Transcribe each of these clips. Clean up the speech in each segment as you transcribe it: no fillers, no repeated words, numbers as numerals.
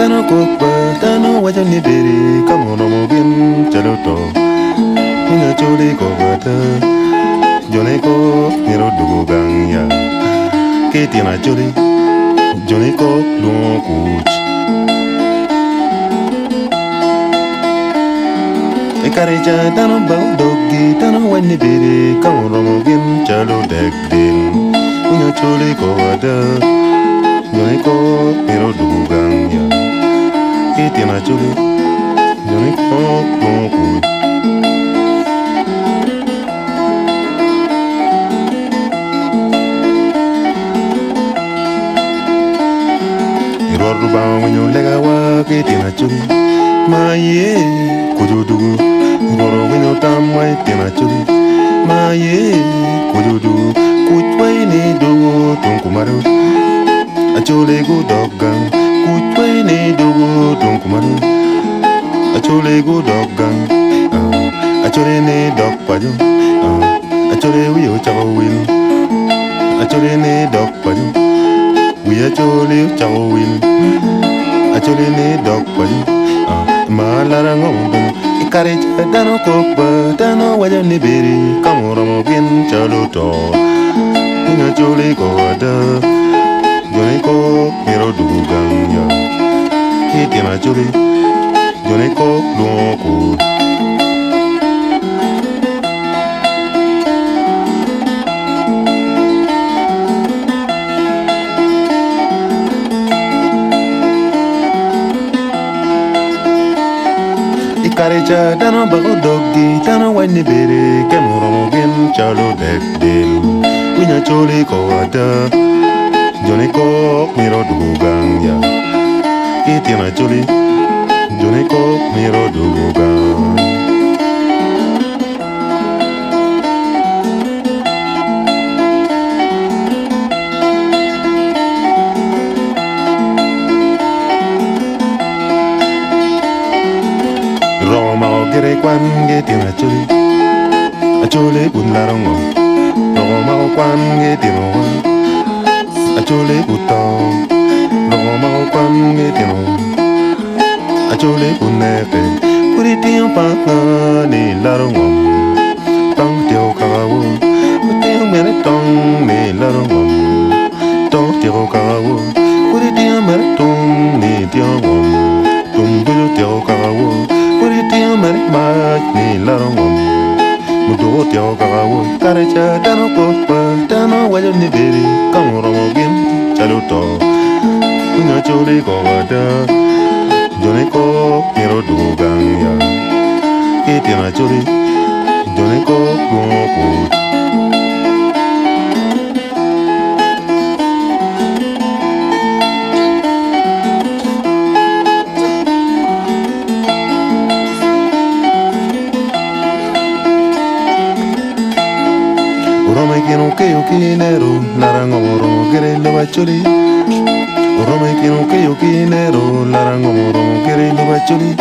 tano kokpa tano wajan ni beri kamu romogin chaluto ina chuli kokata jone ko miro dugu gangya kiti na chuli jone ko luo kuch Ikarija tano bau dogi tano wani beri kamu romogin chalu dekdin ina chuli kokata jone ko miro dugu gangya kiti na chuli jone ko luo kuch Ruba when you leg a walk it in a chuli. My ye, could you do? Goro when you tam white in a chuli. My ye, could you do? Could way need do Tunkumaru? A chole go dog gun. Could way need do Tunkumaru? A chole go dog gun. A chole need dog padu. A chole wheel chow win. A chole need dog padu. We are jolly chowin. A jolly ne dog padu. Malarangombo. Ikarija dano kokba dano wajan ni beri kamu romogin chaluto. Ina jolly goda. Jone ko miro dugangya. Kiti na jolly. Jone ko luoku. Ikarija dano bago dogi dano wani beri kemu romogin chalu dekdil winya choli ko ada jone ko miro dugangya kiti na choli jone ko miro dugang Gere kwan geti na chuli a chule bunlarongo logo mago kwan geti no a chule buto logo mago kwan geti no a chule bunnefe puri tiyo pa ni larongo tong tiyo kagawo tiyo mere tong ni larongo tong tiyo kagawo puri tiyo mere tong ni tiyo ngom tumbuyo tiyo kagawo Tiyo marik mat ni larongom Mudo tiyo kagawo Karecha dano kokpa Dano wajan ni beri Kamu romogin chaluto Una chuli kogada Jone ko miro dugangya Kiti na chuli Jone ko kumokut Urome kino keyo kinero larango moromo gere lo bachuli Urome kino keyo kinero larango moromo gere lo bachuli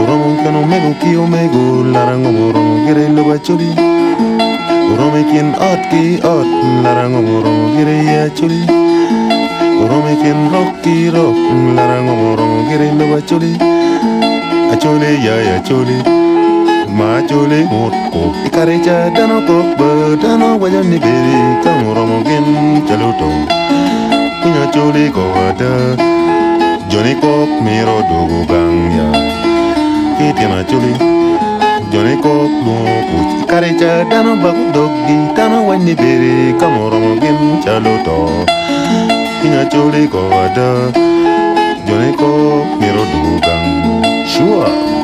Urome kino mego kiyo mego larango moromo gere lo bachuli Urome kin ot ki ot larango moromo gere ya chuli Urome kin rock ki rock larango moromo gere lo bachuli Achole ya chuli Ma chole motko Ikarija dano kokba dano wajan ni beri kamu romogin chaluto Punya chole kogada Jone kok miro dugu gangya Kiti na chole Jone kok luoku Ikarija dano bago dogi dano wani beri kamu romogin chaluto Punya chole kogada Jone kok miro dugu gangya Sure